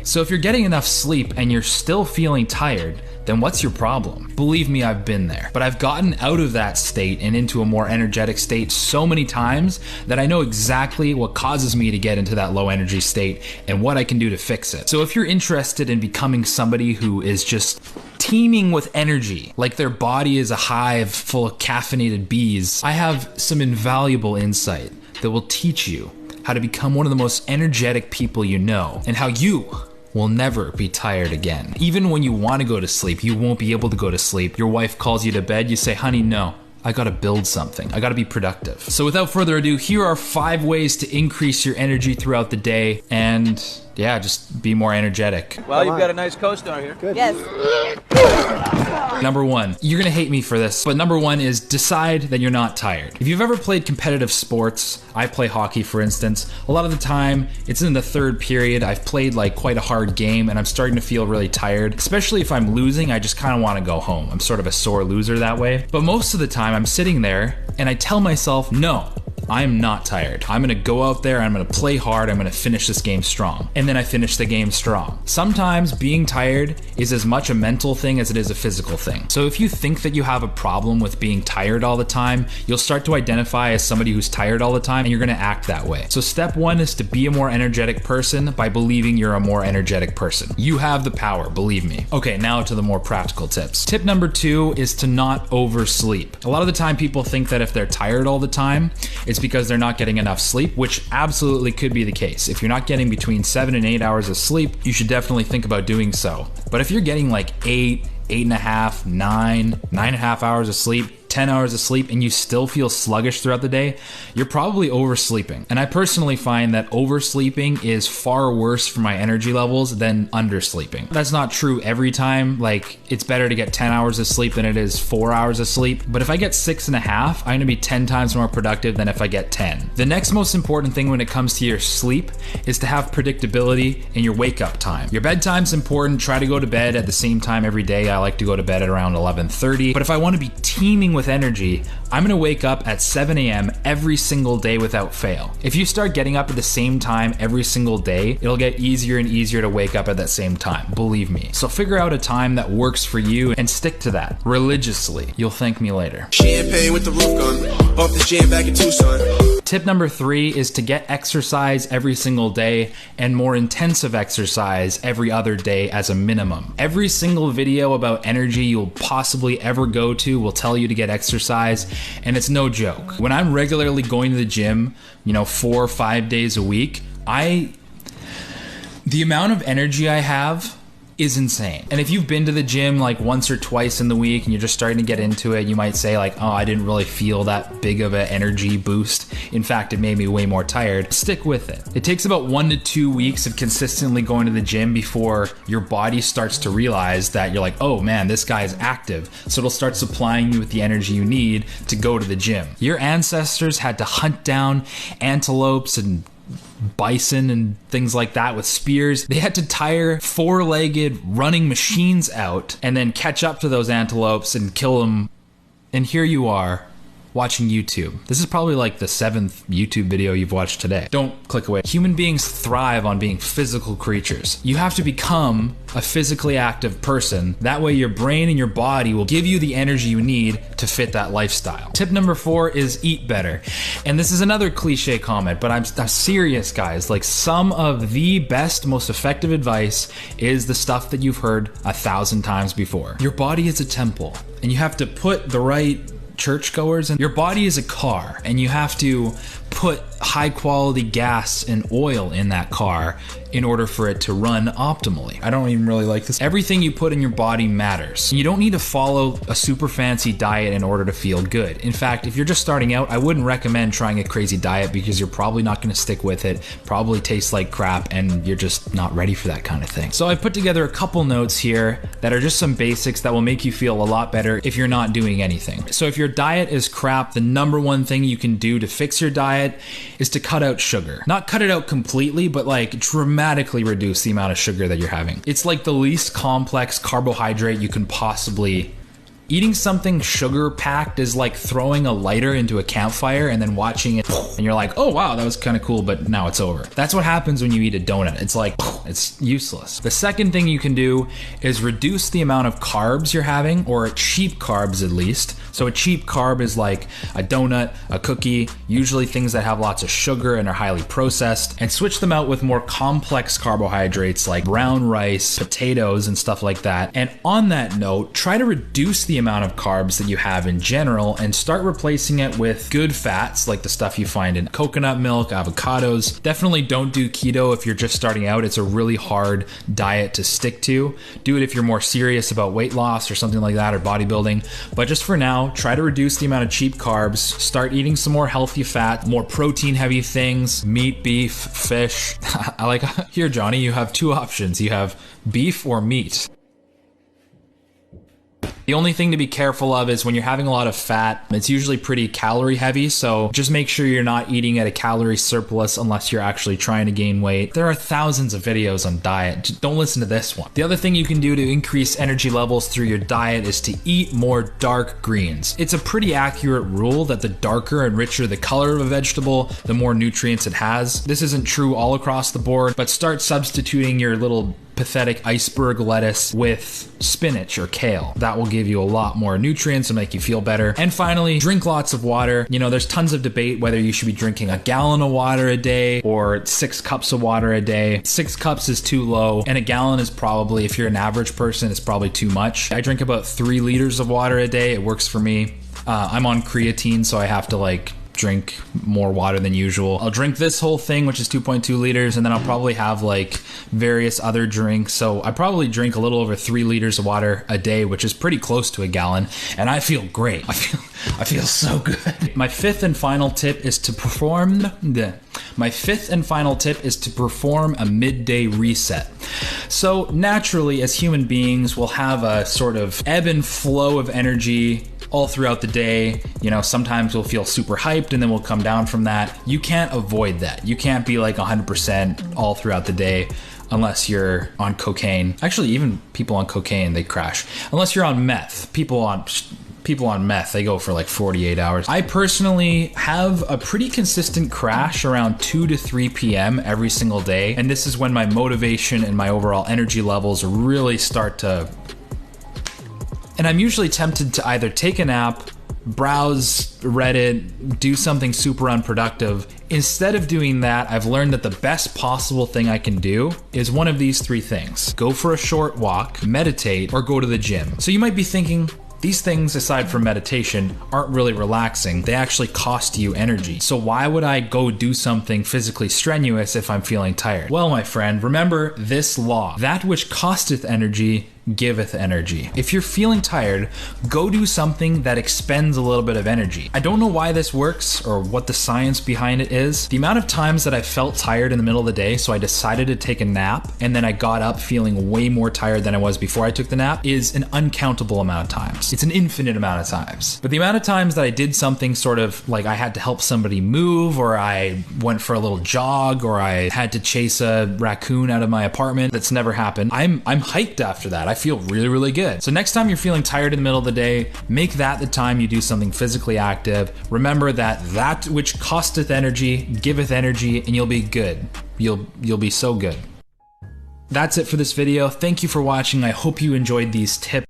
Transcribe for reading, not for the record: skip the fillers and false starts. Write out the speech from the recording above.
So if you're getting enough sleep and you're still feeling tired, then what's your problem? Believe me, I've been there. But I've gotten out of that state and into a more energetic state so many times that I know exactly what causes me to get into that low energy state and what I can do to fix it. So if you're interested in becoming somebody who is just teeming with energy, like their body is a hive full of caffeinated bees, I have some invaluable insight that will teach you how to become one of the most energetic people you know, and how you will never be tired again. Even when you want to go to sleep, you won't be able to go to sleep. Your wife calls you to bed, you say, honey, no, I gotta build something. I gotta be productive. So without further ado, here are 5 ways to increase your energy throughout the day and yeah, just be more energetic. Well, you've got a nice co-star here. Good. Yes. Number 1, you're gonna hate me for this, but number 1 is decide that you're not tired. If you've ever played competitive sports, I play hockey for instance, a lot of the time it's in the 3rd period, I've played like quite a hard game and I'm starting to feel really tired, especially if I'm losing, I just kind of want to go home. I'm sort of a sore loser that way, but most of the time I'm sitting there and I tell myself, no, I'm not tired. I'm gonna go out there, I'm gonna play hard, I'm gonna finish this game strong. And then I finish the game strong. Sometimes being tired is as much a mental thing as it is a physical thing. So if you think that you have a problem with being tired all the time, you'll start to identify as somebody who's tired all the time and you're gonna act that way. So step 1 is to be a more energetic person by believing you're a more energetic person. You have the power, believe me. Okay, now to the more practical tips. Tip number 2 is to not oversleep. A lot of the time people think that if they're tired all the time, it's because they're not getting enough sleep, which absolutely could be the case. If you're not getting between 7 and 8 hours of sleep, you should definitely think about doing so. But if you're getting like 8, 8.5, 9, 9.5 hours of sleep, 10 hours of sleep, and you still feel sluggish throughout the day, you're probably oversleeping. And I personally find that oversleeping is far worse for my energy levels than undersleeping. That's not true every time. Like, it's better to get 10 hours of sleep than it is 4 hours of sleep. But if I get 6.5, I'm gonna be 10 times more productive than if I get 10. The next most important thing when it comes to your sleep is to have predictability in your wake up time. Your bedtime's important. Try to go to bed at the same time every day. I like to go to bed at around 11:30. But if I want to be teeming with energy, I'm gonna wake up at 7 a.m. every single day without fail. If you start getting up at the same time every single day, it'll get easier and easier to wake up at that same time, believe me. So figure out a time that works for you and stick to that religiously. You'll thank me later. Champagne with the roof gun, bump the jam back in Tucson. Tip number 3 is to get exercise every single day and more intensive exercise every other day as a minimum. Every single video about energy you'll possibly ever go to will tell you to get exercise, and it's no joke. When I'm regularly going to the gym, 4 or 5 days a week, the amount of energy I have is insane. And if you've been to the gym like once or twice in the week and you're just starting to get into it, you might say like, oh, I didn't really feel that big of an energy boost. In fact, it made me way more tired. Stick with it. It takes about 1 to 2 weeks of consistently going to the gym before your body starts to realize that you're like, oh man, this guy is active. So it'll start supplying you with the energy you need to go to the gym. Your ancestors had to hunt down antelopes and bison and things like that with spears. They had to tire 4-legged running machines out and then catch up to those antelopes and kill them. And here you are watching YouTube. This is probably like the 7th YouTube video you've watched today. Don't click away. Human beings thrive on being physical creatures. You have to become a physically active person. That way your brain and your body will give you the energy you need to fit that lifestyle. Tip number 4 is eat better. And this is another cliche comment, but I'm serious, guys. Like, some of the best, most effective advice is the stuff that you've heard 1,000 times before. Your body is a temple, and you have to put the right churchgoers in. Your body is a car, and you have to put high quality gas and oil in that car in order for it to run optimally. I don't even really like this. Everything you put in your body matters. You don't need to follow a super fancy diet in order to feel good. In fact, if you're just starting out, I wouldn't recommend trying a crazy diet because you're probably not going to stick with it, probably tastes like crap, and you're just not ready for that kind of thing. So I've put together a couple notes here that are just some basics that will make you feel a lot better if you're not doing anything. So if your diet is crap, the number 1 thing you can do to fix your diet is to cut out sugar. Not cut it out completely, but like dramatically reduce the amount of sugar that you're having. It's like the least complex carbohydrate you can possibly Eating something sugar-packed is like throwing a lighter into a campfire and then watching it, and you're like, oh wow, that was kind of cool, but now it's over. That's what happens when you eat a donut. It's like, it's useless. The second thing you can do is reduce the amount of carbs you're having, or cheap carbs at least. So a cheap carb is like a donut, a cookie, usually things that have lots of sugar and are highly processed, and switch them out with more complex carbohydrates like brown rice, potatoes, and stuff like that. And on that note, try to reduce the amount of carbs that you have in general and start replacing it with good fats like the stuff you find in coconut milk, avocados. Definitely don't do keto if you're just starting out. It's a really hard diet to stick to. Do it if you're more serious about weight loss or something like that, or bodybuilding. But just for now, try to reduce the amount of cheap carbs. Start eating some more healthy fat, more protein heavy things, meat, beef, fish. I like, here Johnny, you have two options. You have beef or meat. The only thing to be careful of is when you're having a lot of fat, it's usually pretty calorie heavy, so just make sure you're not eating at a calorie surplus unless you're actually trying to gain weight. There are thousands of videos on diet. Just don't listen to this one. The other thing you can do to increase energy levels through your diet is to eat more dark greens. It's a pretty accurate rule that the darker and richer the color of a vegetable, the more nutrients it has. This isn't true all across the board, but start substituting your little pathetic iceberg lettuce with spinach or kale. That will give you a lot more nutrients and make you feel better. And finally, drink lots of water. You know, there's tons of debate whether you should be drinking a gallon of water a day or 6 cups of water a day. 6 cups is too low, and a gallon is probably, if you're an average person, it's probably too much. I drink about 3 liters of water a day. It works for me. I'm on creatine, so I have to drink more water than usual. I'll drink this whole thing, which is 2.2 liters, and then I'll probably have various other drinks. So I probably drink a little over 3 liters of water a day, which is pretty close to a gallon, and I feel great. I feel so good. My fifth and final tip is to perform a midday reset. So naturally, as human beings, we'll have a sort of ebb and flow of energy all throughout the day. You know, sometimes we'll feel super hyped and then we'll come down from that. You can't avoid that. You can't be 100% all throughout the day unless you're on cocaine. Actually, even people on cocaine, they crash. Unless you're on meth. People on meth, they go for 48 hours. I personally have a pretty consistent crash around 2 to 3 p.m. every single day. And this is when my motivation and my overall energy levels really start to... And I'm usually tempted to either take a nap, browse Reddit, do something super unproductive. Instead of doing that, I've learned that the best possible thing I can do is one of these 3 things. Go for a short walk, meditate, or go to the gym. So you might be thinking, these things, aside from meditation, aren't really relaxing. They actually cost you energy. So why would I go do something physically strenuous if I'm feeling tired? Well, my friend, remember this law. That which costeth energy giveth energy. If you're feeling tired, go do something that expends a little bit of energy. I don't know why this works or what the science behind it is. The amount of times that I felt tired in the middle of the day, so I decided to take a nap, and then I got up feeling way more tired than I was before I took the nap, is an uncountable amount of times. It's an infinite amount of times. But the amount of times that I did something sort of like I had to help somebody move, or I went for a little jog, or I had to chase a raccoon out of my apartment, that's never happened. I'm hyped after that. I feel really, really good. So next time you're feeling tired in the middle of the day, make that the time you do something physically active. Remember that which costeth energy giveth energy, and you'll be good. You'll be so good. That's it for this video. Thank you for watching. I hope you enjoyed these tips.